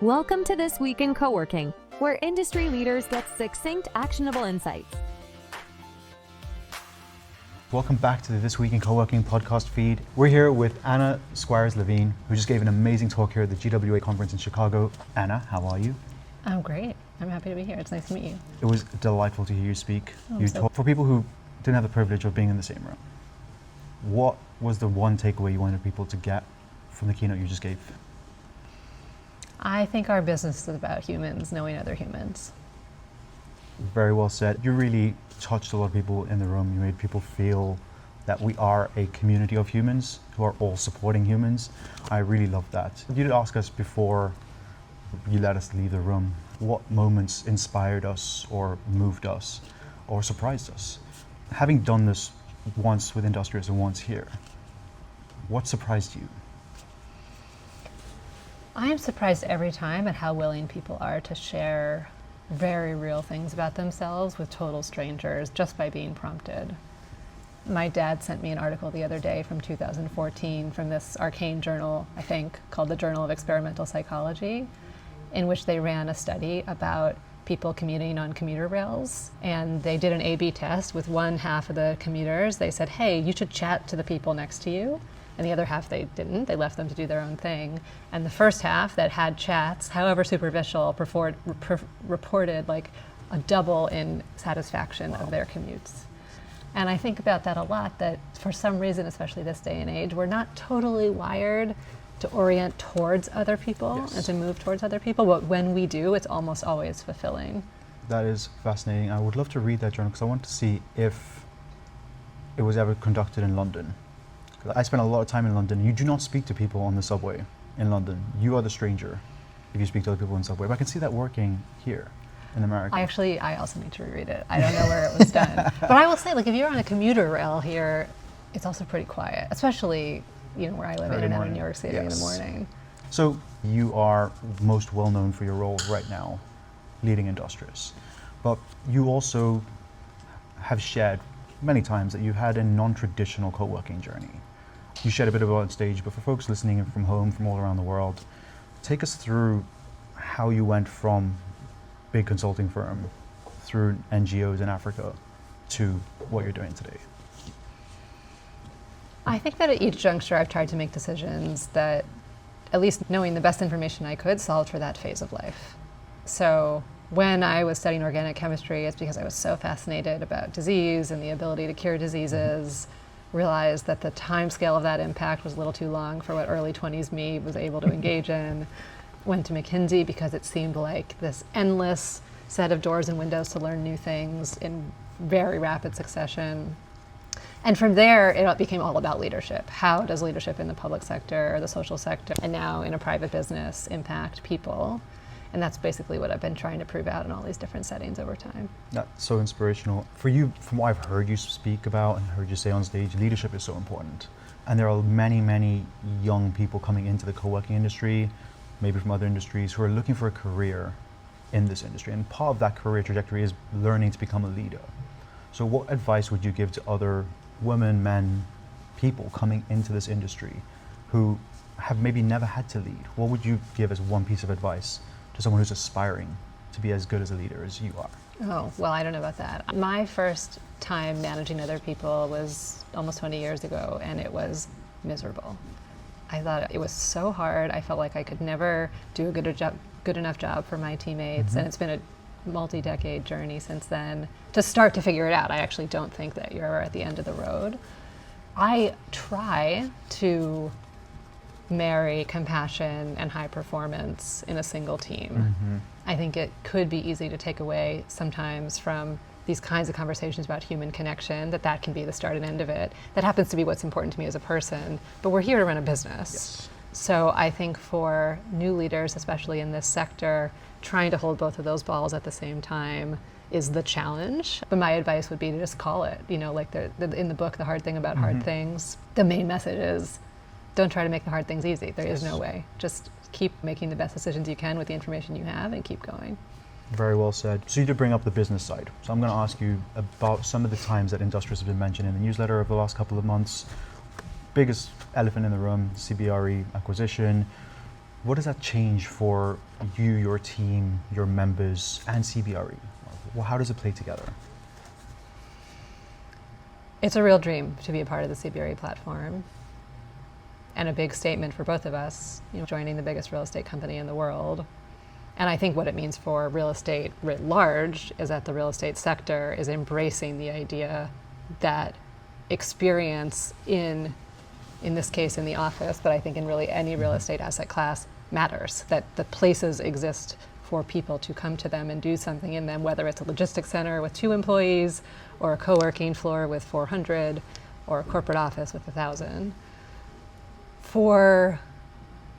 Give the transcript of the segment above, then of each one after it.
Welcome to This Week in Coworking, where industry leaders get succinct, actionable insights. Welcome back to the This Week in Coworking podcast feed. We're here with Anna Squires Levine, who just gave an amazing talk here at the GWA conference in Chicago. Anna, how are you? I'm great. I'm happy to be here. It's nice to meet you. It was delightful to hear you speak. Oh, For people who didn't have the privilege of being in the same room, what was the one takeaway you wanted people to get from the keynote you just gave? I think our business is about humans knowing other humans. Very well said. You really touched a lot of people in the room. You made people feel that we are a community of humans who are all supporting humans. I really love that. You did ask us before you let us leave the room, what moments inspired us or moved us or surprised us? Having done this once with Industrious and once here, what surprised you? I am surprised every time at how willing people are to share very real things about themselves with total strangers just by being prompted. My dad sent me an article the other day from 2014 from this arcane journal, I think, called the Journal of Experimental Psychology, in which they ran a study about people commuting on commuter rails. And they did an A/B test with one half of the commuters. They said, hey, you should chat to the people next to you. And the other half they didn't. They left them to do their own thing. And the first half that had chats, however superficial, reported like a double in satisfaction of their commutes. And I think about that a lot, that for some reason, especially this day and age, we're not totally wired to orient towards other people and to move towards other people. But when we do, it's almost always fulfilling. That is fascinating. I would love to read that journal because I want to see if it was ever conducted in London. I spent a lot of time in London. You do not speak to people on the subway in London. You are the stranger if you speak to other people on the subway. But I can see that working here in America. I also need to reread it. I don't know where it was done. But I will say, like, if you're on a commuter rail here, it's also pretty quiet, especially, where I live in and out of New York City in the morning. So you are most well known for your role right now, leading Industrious. But you also have shared many times that you've had a non-traditional co-working journey. You shared a bit about it on stage, but for folks listening in from home, from all around the world, take us through how you went from big consulting firm through NGOs in Africa to what you're doing today. I think that at each juncture I've tried to make decisions that, at least knowing the best information I could, solved for that phase of life. So when I was studying organic chemistry, it's because I was so fascinated about disease and the ability to cure diseases, realized that the time scale of that impact was a little too long for what early 20s me was able to engage in. Went to McKinsey because it seemed like this endless set of doors and windows to learn new things in very rapid succession. And from there, it became all about leadership. How does leadership in the public sector, or the social sector, and now in a private business impact people? And that's basically what I've been trying to prove out in all these different settings over time. That's so inspirational. For you, from what I've heard you speak about and heard you say on stage, leadership is so important. And there are many, many young people coming into the co-working industry, maybe from other industries, who are looking for a career in this industry. And part of that career trajectory is learning to become a leader. So what advice would you give to other women, men, people coming into this industry who have maybe never had to lead? What would you give as one piece of advice to someone who's aspiring to be as good as a leader as you are? Oh, well, I don't know about that. My first time managing other people was almost 20 years ago, and it was miserable. I thought it was so hard. I felt like I could never do a good enough job for my teammates, and it's been a multi-decade journey since then to start to figure it out. I actually don't think that you're ever at the end of the road. I try to marry compassion and high performance in a single team. I think it could be easy to take away sometimes from these kinds of conversations about human connection, that can be the start and end of it. That happens to be what's important to me as a person, but we're here to run a business. So I think for new leaders, especially in this sector, trying to hold both of those balls at the same time is the challenge. But my advice would be to just call it, like in the book, The Hard Thing About Hard Things, the main message is, don't try to make the hard things easy. There is no way. Just keep making the best decisions you can with the information you have and keep going. Very well said. So you did bring up the business side. So I'm going to ask you about some of the times that Industrious has been mentioned in the newsletter over the last couple of months. Biggest elephant in the room, CBRE acquisition. What does that change for you, your team, your members, and CBRE? Well, how does it play together? It's a real dream to be a part of the CBRE platform, and a big statement for both of us, joining the biggest real estate company in the world. And I think what it means for real estate writ large is that the real estate sector is embracing the idea that experience in this case in the office, but I think in really any real estate asset class matters, that the places exist for people to come to them and do something in them, whether it's a logistics center with 2 employees or a co-working floor with 400 or a corporate office with 1,000. For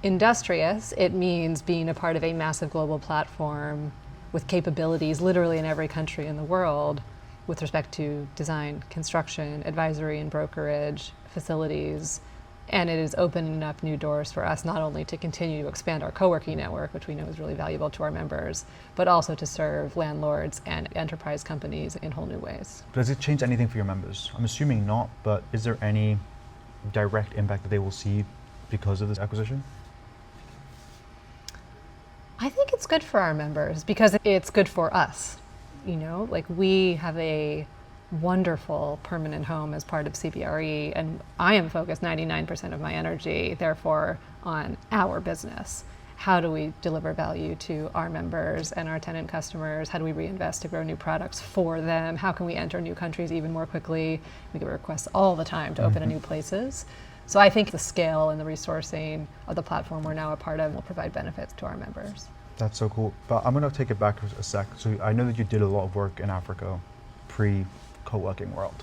Industrious, it means being a part of a massive global platform with capabilities literally in every country in the world with respect to design, construction, advisory and brokerage, facilities. And it is opening up new doors for us, not only to continue to expand our co-working network, which we know is really valuable to our members, but also to serve landlords and enterprise companies in whole new ways. Does it change anything for your members? I'm assuming not, but is there any direct impact that they will see because of this acquisition? I think it's good for our members because it's good for us. We have a wonderful permanent home as part of CBRE, and I am focused 99% of my energy, therefore, on our business. How do we deliver value to our members and our tenant customers? How do we reinvest to grow new products for them? How can we enter new countries even more quickly? We get requests all the time to open in new places. So I think the scale and the resourcing of the platform we're now a part of will provide benefits to our members. That's so cool. But I'm going to take it back a sec. So I know that you did a lot of work in Africa pre-co-working world.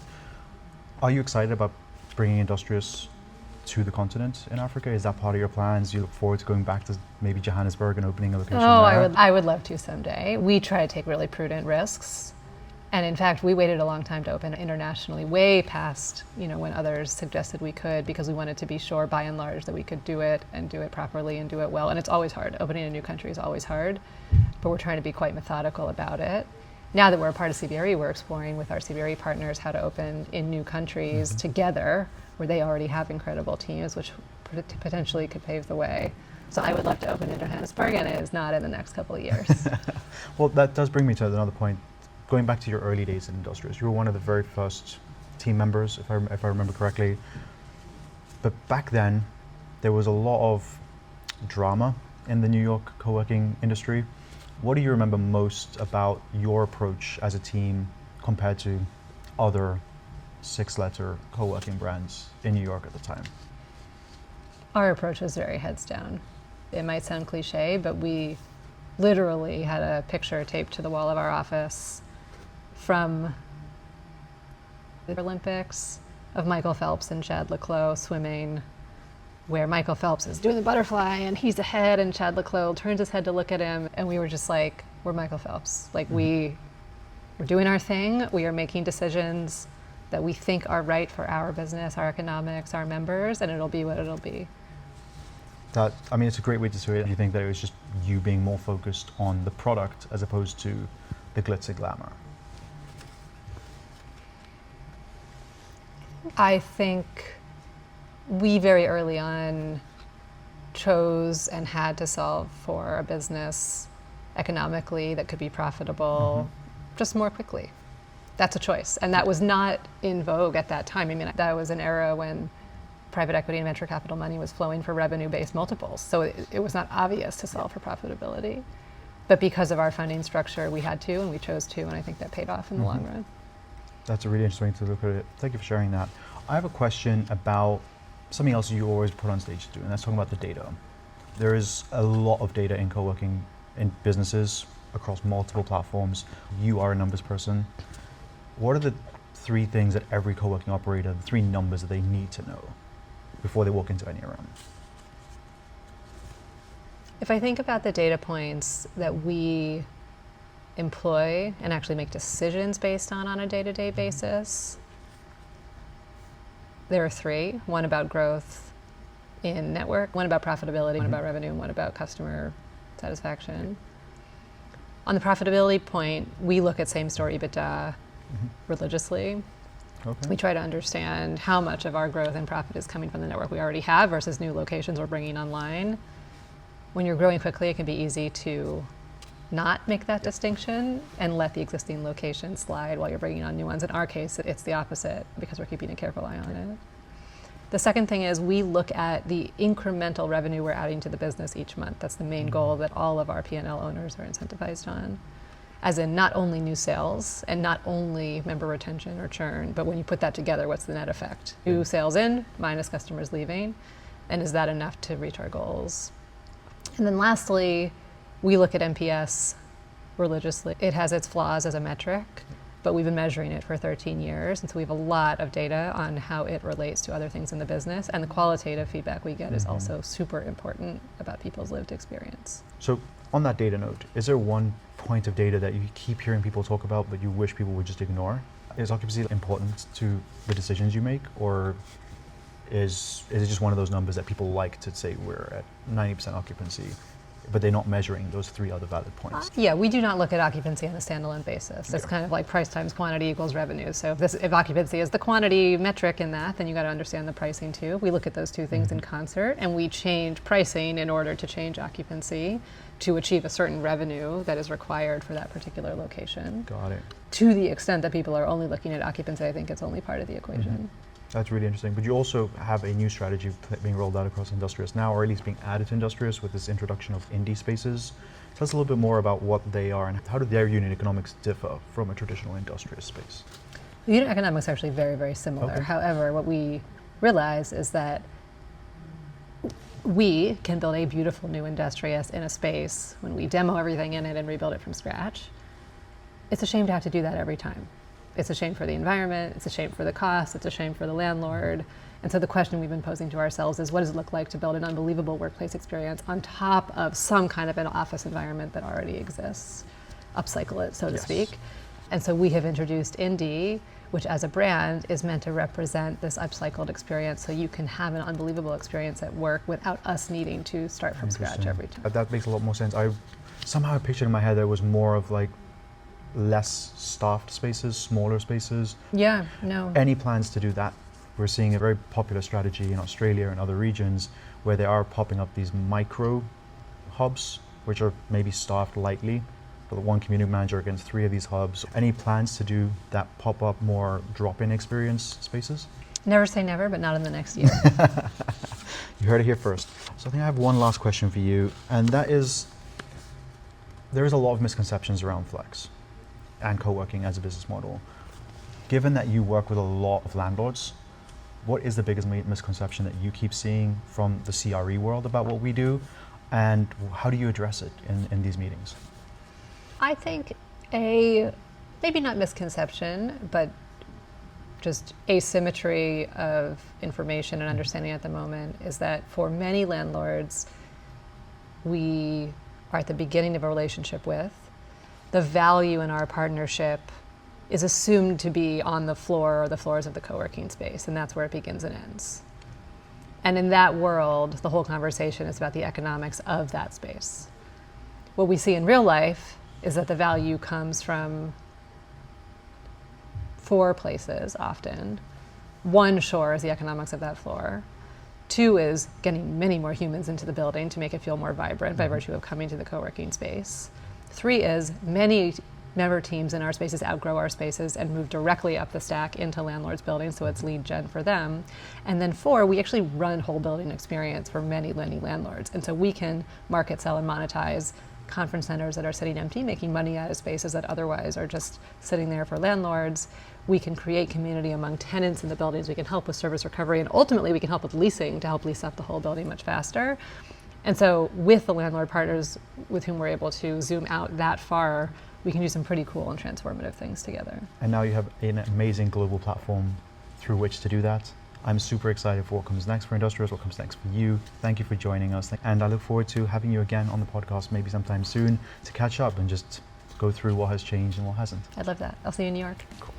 Are you excited about bringing Industrious to the continent in Africa? Is that part of your plans? Do you look forward to going back to maybe Johannesburg and opening a location there? I would love to someday. We try to take really prudent risks. And in fact, we waited a long time to open internationally, way past when others suggested we could, because we wanted to be sure, by and large, that we could do it and do it properly and do it well. And it's always hard. Opening a new country is always hard, but we're trying to be quite methodical about it. Now that we're a part of CBRE, we're exploring with our CBRE partners how to open in new countries together, where they already have incredible teams, which potentially could pave the way. So I would love to open in Johannesburg, and it is not in the next couple of years. Well, that does bring me to another point. Going back to your early days in Industrious, you were one of the very first team members, if I remember correctly. But back then, there was a lot of drama in the New York co-working industry. What do you remember most about your approach as a team compared to other 6-letter co-working brands in New York at the time? Our approach was very heads down. It might sound cliche, but we literally had a picture taped to the wall of our office from the Olympics of Michael Phelps and Chad Leclos swimming, where Michael Phelps is doing the butterfly and he's ahead and Chad Leclos turns his head to look at him, and we were just like, we're Michael Phelps. We're doing our thing, we are making decisions that we think are right for our business, our economics, our members, and it'll be what it'll be. It's a great way to see it. You think that it was just you being more focused on the product as opposed to the glitz and glamour? I think we very early on chose and had to solve for a business economically that could be profitable just more quickly. That's a choice. And that was not in vogue at that time. That was an era when private equity and venture capital money was flowing for revenue-based multiples. So it was not obvious to solve for profitability. But because of our funding structure, we had to, and we chose to, and I think that paid off in the long run. That's a really interesting way to look at it. Thank you for sharing that. I have a question about something else you always put on stage to do, and that's talking about the data. There is a lot of data in co-working in businesses across multiple platforms. You are a numbers person. What are the 3 things that every co-working operator, the 3 numbers that they need to know before they walk into any room? If I think about the data points that we employ and actually make decisions based on a day-to-day basis, there are 3. One about growth in network, one about profitability, one about revenue, and one about customer satisfaction. On the profitability point, we look at same-store EBITDA religiously. Okay. We try to understand how much of our growth and profit is coming from the network we already have versus new locations we're bringing online. when you're growing quickly, it can be easy to not make that distinction and let the existing location slide while you're bringing on new ones. In our case, it's the opposite because we're keeping a careful eye on it. The second thing is we look at the incremental revenue we're adding to the business each month. That's the main goal that all of our P&L owners are incentivized on. As in not only new sales and not only member retention or churn, but when you put that together, what's the net effect? New sales in minus customers leaving, and is that enough to reach our goals? And then lastly, we look at NPS religiously. It has its flaws as a metric, but we've been measuring it for 13 years, and so we have a lot of data on how it relates to other things in the business, and the qualitative feedback we get is also super important about people's lived experience. So on that data note, is there one point of data that you keep hearing people talk about but you wish people would just ignore? Is occupancy important to the decisions you make, or is it just one of those numbers that people like to say we're at 90% occupancy, but they're not measuring those three other valid points? Yeah, we do not look at occupancy on a standalone basis. It's kind of like price times quantity equals revenue. So if occupancy is the quantity metric in that, then you got to understand the pricing too. We look at those two things in concert, and we change pricing in order to change occupancy to achieve a certain revenue that is required for that particular location. Got it. To the extent that people are only looking at occupancy, I think it's only part of the equation. That's really interesting. But you also have a new strategy being rolled out across Industrious now, or at least being added to Industrious with this introduction of Indy spaces. Tell us a little bit more about what they are and how do their unit economics differ from a traditional Industrious space? The unit economics are actually very, very similar. Okay. However, what we realize is that we can build a beautiful new Industrious in a space when we demo everything in it and rebuild it from scratch. It's a shame to have to do that every time. It's a shame for the environment, it's a shame for the cost, it's a shame for the landlord. And so the question we've been posing to ourselves is, what does it look like to build an unbelievable workplace experience on top of some kind of an office environment that already exists? Upcycle it, so to speak. And so we have introduced Indy, which as a brand is meant to represent this upcycled experience, so you can have an unbelievable experience at work without us needing to start from scratch every time. That makes a lot more sense. I somehow pictured in my head there was more of like less staffed spaces, smaller spaces. Yeah, no. Any plans to do that? We're seeing a very popular strategy in Australia and other regions where they are popping up these micro hubs, which are maybe staffed lightly, but one community manager against 3 of these hubs. Any plans to do that pop-up, more drop-in experience spaces? Never say never, but not in the next year. You heard it here first. So I think I have one last question for you, and that is, there is a lot of misconceptions around flex and co-working as a business model. Given that you work with a lot of landlords, what is the biggest misconception that you keep seeing from the CRE world about what we do, and how do you address it in these meetings? I think maybe not misconception, but just asymmetry of information and understanding at the moment is that for many landlords we are at the beginning of a relationship with, the value in our partnership is assumed to be on the floor or the floors of the co-working space, and that's where it begins and ends. And in that world, the whole conversation is about the economics of that space. What we see in real life is that the value comes from 4 places often. 1, sure, is the economics of that floor. 2 is getting many more humans into the building to make it feel more vibrant by virtue of coming to the co-working space. 3 is many member teams in our spaces outgrow our spaces and move directly up the stack into landlords' buildings, so it's lead gen for them. And then 4, we actually run whole building experience for many landlords. And so we can market, sell, and monetize conference centers that are sitting empty, making money out of spaces that otherwise are just sitting there for landlords. We can create community among tenants in the buildings. We can help with service recovery, and ultimately we can help with leasing to help lease up the whole building much faster. And so with the landlord partners with whom we're able to zoom out that far, we can do some pretty cool and transformative things together. And now you have an amazing global platform through which to do that. I'm super excited for what comes next for Industrious, what comes next for you. Thank you for joining us. And I look forward to having you again on the podcast maybe sometime soon to catch up and just go through what has changed and what hasn't. I'd love that. I'll see you in New York. Cool.